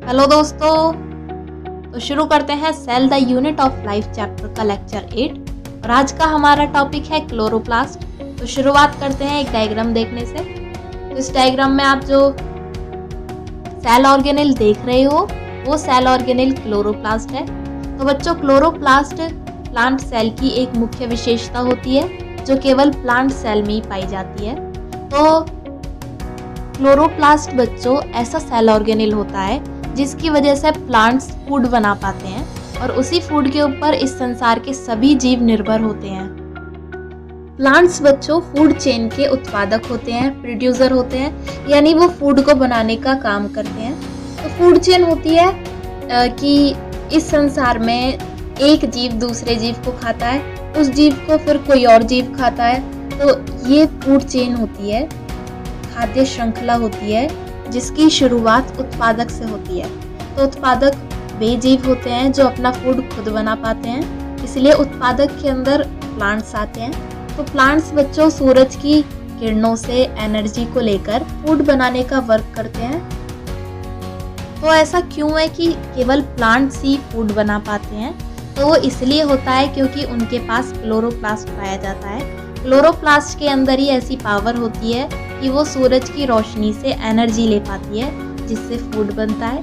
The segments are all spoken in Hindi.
हेलो दोस्तों, तो शुरू करते हैं cell the unit of life chapter का लेक्चर 8 और आज का हमारा टॉपिक है क्लोरोप्लास्ट। तो शुरुआत करते हैं एक डायग्राम देखने से। तो इस डायग्राम में आप जो सेल ऑर्गेनेल देख रहे हो वो सेल ऑर्गेनेल क्लोरोप्लास्ट है। तो बच्चों, क्लोरोप्लास्ट प्लांट सेल की एक मुख्य विशेषता होती है जो केवल प्लांट सेल में ही पाई जाती है। तो क्लोरोप्लास्ट बच्चों ऐसा सेल ऑर्गेनेल होता है जिसकी वजह से प्लांट्स फूड बना पाते हैं और उसी फूड के ऊपर इस संसार के सभी जीव निर्भर होते हैं। प्लांट्स बच्चों फूड चेन के उत्पादक होते हैं, प्रोड्यूसर होते हैं, यानी वो फूड को बनाने का काम करते हैं। तो फूड चेन होती है कि इस संसार में एक जीव दूसरे जीव को खाता है, उस जीव को फिर कोई और जीव खाता है। तो ये फूड चेन होती है, खाद्य श्रृंखला होती है जिसकी शुरुआत उत्पादक से होती है। तो उत्पादक वे जीव होते हैं जो अपना फूड खुद बना पाते हैं, इसलिए उत्पादक के अंदर प्लांट्स आते हैं। तो प्लांट्स बच्चों सूरज की किरणों से एनर्जी को लेकर फूड बनाने का वर्क करते हैं। तो ऐसा क्यों है कि केवल प्लांट्स ही फूड बना पाते हैं? तो वो इसलिए होता है क्योंकि उनके पास क्लोरोप्लास्ट पाया जाता है। क्लोरोप्लास्ट के अंदर ही ऐसी पावर होती है कि वो सूरज की रोशनी से एनर्जी ले पाती है जिससे फूड बनता है।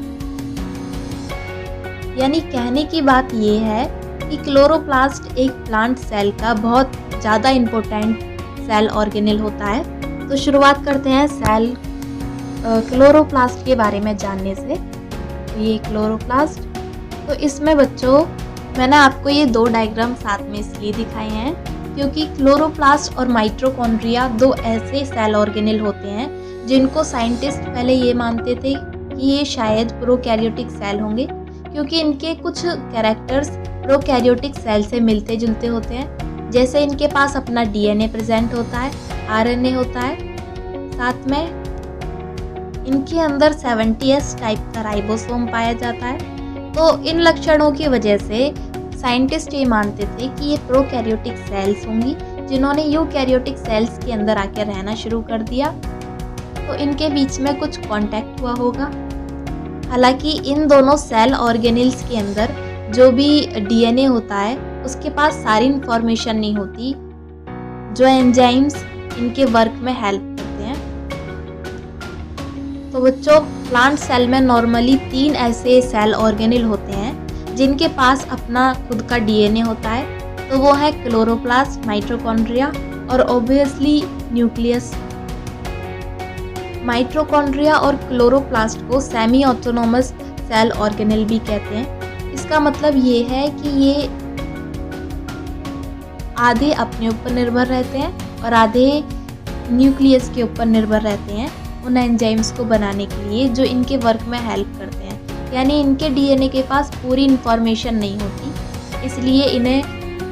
यानी कहने की बात ये है कि क्लोरोप्लास्ट एक प्लांट सेल का बहुत ज़्यादा इम्पोर्टेंट सेल ऑर्गेनेल होता है। तो शुरुआत करते हैं सेल क्लोरोप्लास्ट के बारे में जानने से। ये क्लोरोप्लास्ट, तो इसमें बच्चों मैंने आपको ये दो डायग्राम साथ में इसलिए दिखाए हैं क्योंकि क्लोरोप्लास्ट और माइटोकॉन्ड्रिया दो ऐसे सेल ऑर्गेनेल होते हैं जिनको साइंटिस्ट पहले ये मानते थे कि ये शायद प्रोकैरियोटिक सेल होंगे क्योंकि इनके कुछ कैरेक्टर्स प्रोकैरियोटिक सेल से मिलते जुलते होते हैं। जैसे इनके पास अपना डीएनए प्रेजेंट होता है, आरएनए होता है, साथ में इनके अंदर 70S टाइप का राइबोसोम पाया जाता है। तो इन लक्षणों की वजह से साइंटिस्ट ये मानते थे कि ये प्रोकैरियोटिक सेल्स होंगी जिन्होंने यूकैरियोटिक सेल्स के अंदर आकर रहना शुरू कर दिया। तो इनके बीच में कुछ कांटेक्ट हुआ होगा। हालांकि इन दोनों सेल ऑर्गेनेल्स के अंदर जो भी डीएनए होता है उसके पास सारी इंफॉर्मेशन नहीं होती जो एंजाइम्स इनके वर्क में हेल्प करते हैं। तो बच्चों, प्लांट सेल में नॉर्मली 3 ऐसे सेल ऑर्गेनेल होते हैं जिनके पास अपना खुद का डीएनए होता है। तो वो है क्लोरोप्लास्ट, माइटोकॉन्ड्रिया और ऑब्वियसली न्यूक्लियस। माइटोकॉन्ड्रिया और क्लोरोप्लास्ट को सेमी ऑटोनोमस सेल ऑर्गेनेल भी कहते हैं। इसका मतलब ये है कि ये आधे अपने ऊपर निर्भर रहते हैं और आधे न्यूक्लियस के ऊपर निर्भर रहते हैं उन एंजाइम्स को बनाने के लिए जो इनके वर्क में हेल्प करते हैं। यानी इनके डीएनए के पास पूरी इंफॉर्मेशन नहीं होती, इसलिए इन्हें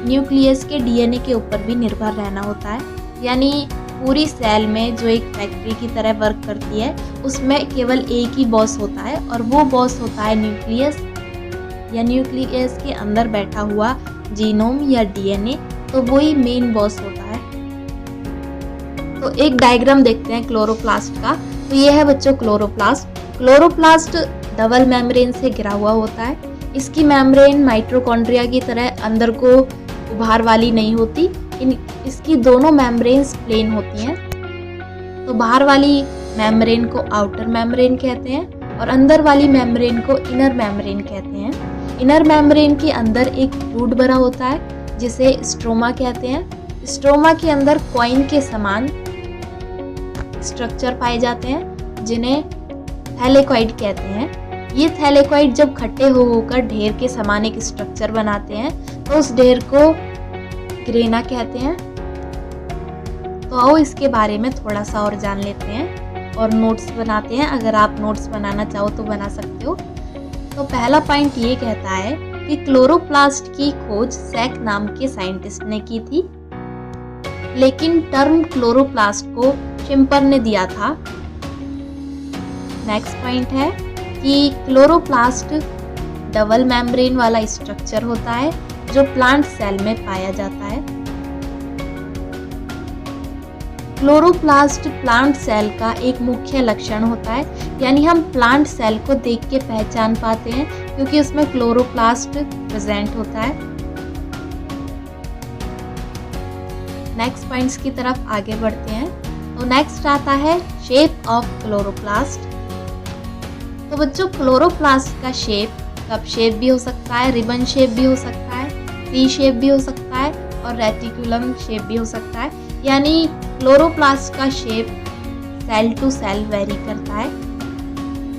न्यूक्लियस के डीएनए के ऊपर भी निर्भर रहना होता है। यानी पूरी सेल में जो एक फैक्ट्री की तरह वर्क करती है उसमें केवल एक ही बॉस होता है और वो बॉस होता है न्यूक्लियस या न्यूक्लियस के अंदर बैठा हुआ जीनोम या डीएनए। तो वही मेन बॉस होता है। तो एक डायग्राम देखते हैं क्लोरोप्लास्ट का। तो ये है बच्चों क्लोरोप्लास्ट। क्लोरोप्लास्ट डबल मेम्ब्रेन से घिरा हुआ होता है। इसकी मेम्ब्रेन माइटोकॉन्ड्रिया की तरह अंदर को उभार वाली नहीं होती। इसकी दोनों मेम्ब्रेन्स प्लेन होती हैं। तो बाहर वाली मेम्ब्रेन को आउटर मेम्ब्रेन कहते हैं और अंदर वाली मेम्ब्रेन को इनर मेम्ब्रेन कहते हैं। इनर मेम्ब्रेन के अंदर एक फ्लूइड भरा होता है जिसे स्ट्रोमा कहते हैं। स्ट्रोमा के अंदर कॉइन के समान स्ट्रक्चर पाए जाते हैं जिन्हें थैलेकॉइड कहते हैं। ये थैलेकॉइड जब इकट्ठे होकर ढेर के समान एक स्ट्रक्चर बनाते हैं तो उस ढेर को ग्रेना कहते हैं। तो आओ इसके बारे में थोड़ा सा और जान लेते हैं और नोट्स बनाते हैं। अगर आप नोट्स बनाना चाहो तो बना सकते हो। तो पहला पॉइंट ये कहता है कि क्लोरोप्लास्ट की खोज सैक नाम के साइंटिस्ट ने की थी, लेकिन टर्म क्लोरोप्लास्ट को शिम्पर ने दिया था। नेक्स्ट पॉइंट है कि क्लोरोप्लास्ट डबल मेम्ब्रेन वाला स्ट्रक्चर होता है जो प्लांट सेल में पाया जाता है। क्लोरोप्लास्ट प्लांट सेल का एक मुख्य लक्षण होता है, यानी हम प्लांट सेल को देख के पहचान पाते हैं क्योंकि उसमें क्लोरोप्लास्ट प्रेजेंट होता है। नेक्स्ट पॉइंट्स की तरफ आगे बढ़ते हैं। तो नेक्स्ट आता है शेप ऑफ क्लोरोप्लास्ट। तो बच्चों, क्लोरोप्लास्ट का शेप कप शेप भी हो सकता है, रिबन शेप भी हो सकता है, सी शेप भी हो सकता है और रेटिकुलम शेप भी हो सकता है। यानी क्लोरोप्लास्ट का shape cell to cell vary करता है,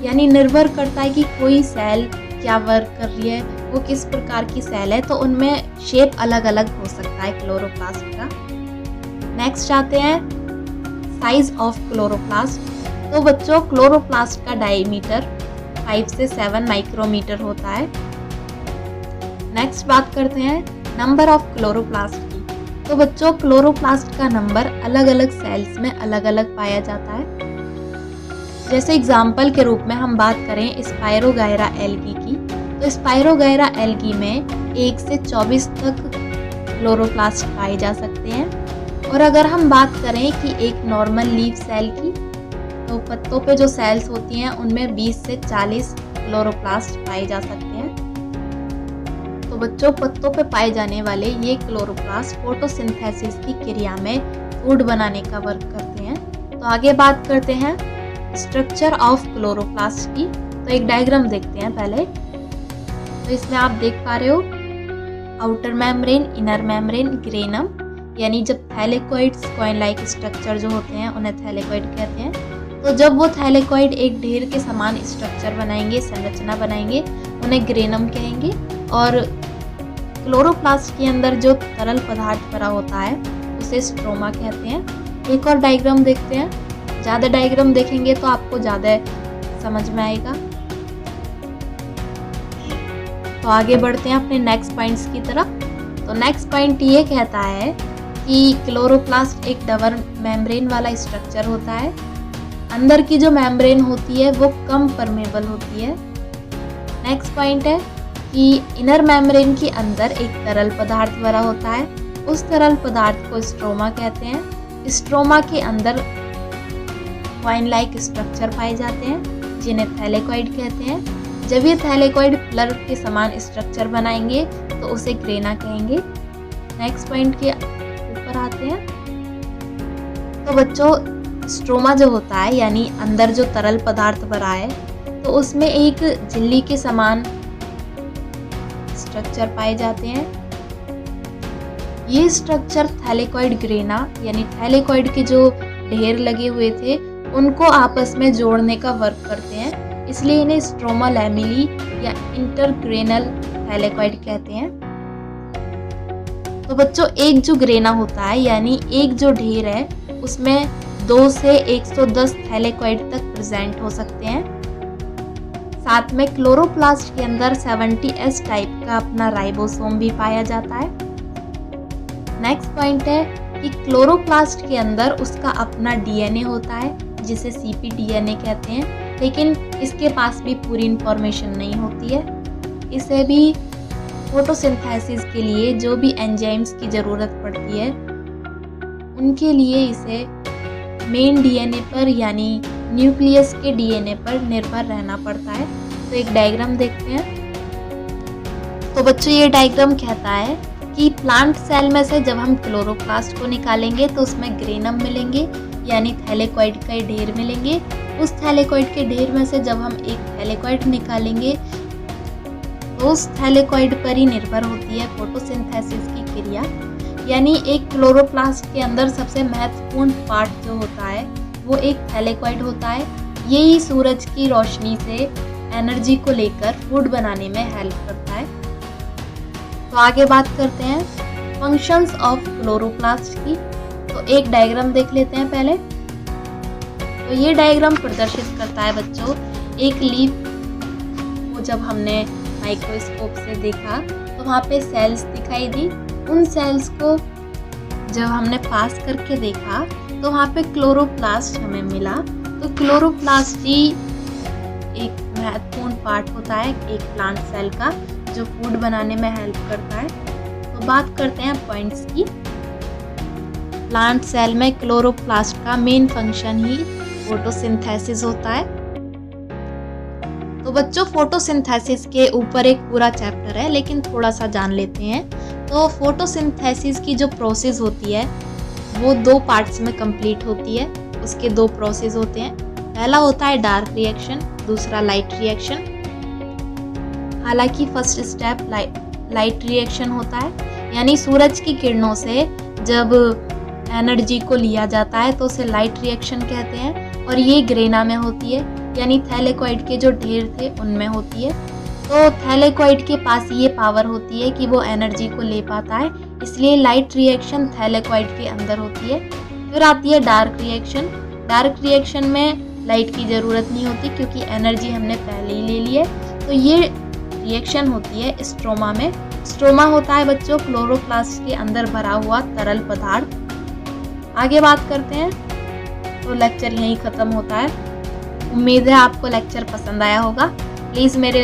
यानी निर्भर करता है कि कोई सेल क्या वर्क कर रही है, वो किस प्रकार की सेल है, तो उनमें शेप अलग अलग हो सकता है क्लोरोप्लास्ट का। नेक्स्ट आते हैं साइज ऑफ क्लोरोप्लास्ट। तो बच्चों, क्लोरोप्लास्ट का डायमीटर 5 से 7 माइक्रोमीटर होता है। नेक्स्ट बात करते हैं नंबर ऑफ क्लोरोप्लास्ट की। तो बच्चों, क्लोरोप्लास्ट का नंबर अलग अलग सेल्स में अलग अलग पाया जाता है। जैसे एग्जाम्पल के रूप में हम बात करें स्पायरोगायरा एल्गी की, तो स्पायरोगायरा एल्गी में 1 से 24 तक क्लोरोप्लास्ट पाए जा सकते हैं। और अगर हम बात करें कि एक नॉर्मल लीफ सेल की, तो पत्तों पे जो सेल्स होती हैं उनमें 20 से 40 क्लोरोप्लास्ट पाए जा सकते हैं। तो बच्चों, पत्तों पे पाए जाने वाले ये क्लोरोप्लास्ट फोटोसिंथेसिस की क्रिया में फूड बनाने का वर्क करते हैं। तो आगे बात करते हैं स्ट्रक्चर ऑफ क्लोरोप्लास्ट की। तो एक डायग्राम देखते हैं पहले। तो इसमें आप देख पा रहे हो outer membrane, inner membrane, granum, यानी जब थैलेकोइड्स कॉइन लाइक स्ट्रक्चर जो होते हैं उन्हें थैलेकोइड कहते हैं। तो जब वो थैलेकोइड एक ढेर के समान स्ट्रक्चर बनाएंगे, संरचना बनाएंगे, उन्हें ग्रेनम कहेंगे। और क्लोरोप्लास्ट के अंदर जो तरल पदार्थ भरा होता है उसे स्ट्रोमा कहते हैं। एक और डायग्राम देखते हैं। ज़्यादा डायग्राम देखेंगे तो आपको ज़्यादा समझ में आएगा। तो आगे बढ़ते हैं अपने नेक्स्ट पॉइंट्स की तरफ। तो नेक्स्ट पॉइंट ये कहता है कि क्लोरोप्लास्ट एक डबल मेम्ब्रेन वाला स्ट्रक्चर होता है। अंदर की जो मेम्ब्रेन होती है वो कम परमेबल होती है। नेक्स्ट पॉइंट है कि इनर मेम्ब्रेन के अंदर एक तरल पदार्थ भरा होता है। उस तरल पदार्थ को स्ट्रोमा कहते हैं। स्ट्रोमा के अंदर कॉइन लाइक स्ट्रक्चर पाए जाते हैं जिन्हें थैलेकोइड कहते हैं। जब ये थैलेकोइड फ्लर के समान स्ट्रक्चर बनाएंगे तो उसे ग्रेना कहेंगे। नेक्स्ट पॉइंट के ऊपर आते हैं। तो बच्चों, स्ट्रोमा जो होता है यानी अंदर जो तरल पदार्थ भरा है, तो उसमें एक झिल्ली के समान स्ट्रक्चर पाए जाते हैं। ये स्ट्रक्चर थैलेकोइड ग्रेना यानी थैलेकोइड के जो ढेर लगे हुए थे उनको आपस में जोड़ने का वर्क करते हैं, इसलिए इन्हें स्ट्रोमा लैमेली या इंटरग्रेनल थैलेकोइड कहते हैं। तो बच्चों, एक जो ग्रेना होता है यानी एक जो ढेर है उसमें 2 से 110 थैलेकोइड तक प्रेजेंट हो सकते हैं। साथ में क्लोरोप्लास्ट के अंदर 70S टाइप का अपना राइबोसोम भी पाया जाता है। नेक्स्ट पॉइंट है कि क्लोरोप्लास्ट के अंदर उसका अपना डीएनए होता है जिसे cpDNA कहते हैं, लेकिन इसके पास भी पूरी इंफॉर्मेशन नहीं होती है। इसे भी फोटोसिंथेसिस के लिए जो भी एंजाइम्स की ज़रूरत पड़ती है उनके लिए इसे मेन डीएनए पर यानी न्यूक्लियस के डीएनए पर निर्भर रहना पड़ता है। तो एक डायग्राम देखते हैं। तो बच्चों, ये डायग्राम कहता है कि प्लांट सेल में से जब हम क्लोरोप्लास्ट को निकालेंगे तो उसमें ग्रेनम मिलेंगे यानी थैलेकोइड के ढेर मिलेंगे। उस थैलेकोइड के ढेर में से जब हम एक थैलेकोइड निकालेंगे तो उस थैलेकोइड पर ही निर्भर होती है फोटोसिंथेसिस की क्रिया। यानी एक क्लोरोप्लास्ट के अंदर सबसे महत्वपूर्ण पार्ट जो होता है वो एक थैलेकोइड होता है। यही सूरज की रोशनी से एनर्जी को लेकर फूड बनाने में हेल्प करता है। तो आगे बात करते हैं फंक्शंस ऑफ क्लोरोप्लास्ट की। तो एक डायग्राम देख लेते हैं पहले। तो ये डायग्राम प्रदर्शित करता है बच्चों एक लीफ को जब हमने माइक्रोस्कोप से देखा तो वहाँ पे सेल्स दिखाई दी। उन सेल्स को जब हमने पास करके देखा तो वहाँ पे क्लोरोप्लास्ट हमें मिला। तो क्लोरोप्लास्ट ही एक महत्वपूर्ण पार्ट होता है एक प्लांट सेल का जो फूड बनाने में हेल्प करता है। तो बात करते हैं पॉइंट्स की। प्लांट सेल में क्लोरोप्लास्ट का मेन फंक्शन ही फोटोसिंथेसिस होता है। तो बच्चों, फोटोसिंथेसिस के ऊपर एक पूरा चैप्टर है, लेकिन थोड़ा सा जान लेते हैं। तो फोटोसिंथेसिस की जो प्रोसेस होती है वो 2 पार्ट्स में कंप्लीट होती है। उसके 2 प्रोसेस होते हैं। पहला होता है डार्क रिएक्शन, दूसरा लाइट रिएक्शन। हालांकि फर्स्ट स्टेप लाइट रिएक्शन होता है, यानी सूरज की किरणों से जब एनर्जी को लिया जाता है तो उसे लाइट रिएक्शन कहते हैं, और ये ग्रेना में होती है, यानी थैलेकॉइड के जो ढेर थे उनमें होती है। तो थैलेकॉइड के पास ये पावर होती है कि वो एनर्जी को ले पाता है, इसलिए लाइट रिएक्शन थैलेकॉइड के अंदर होती है। फिर आती है डार्क रिएक्शन। डार्क रिएक्शन में लाइट की ज़रूरत नहीं होती क्योंकि एनर्जी हमने पहले ही ले ली है। तो ये रिएक्शन होती है स्ट्रोमा में। स्ट्रोमा होता है बच्चों क्लोरोप्लास्ट के अंदर भरा हुआ तरल पदार्थ। आगे बात करते हैं। तो लेक्चर यहीं ख़त्म होता है। उम्मीद है आपको लेक्चर पसंद आया होगा। प्लीज़ मेरे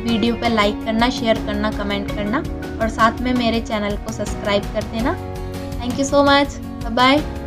वीडियो पर लाइक करना, शेयर करना, कमेंट करना और साथ में मेरे चैनल को सब्सक्राइब कर देना। Thank you so much. Bye bye.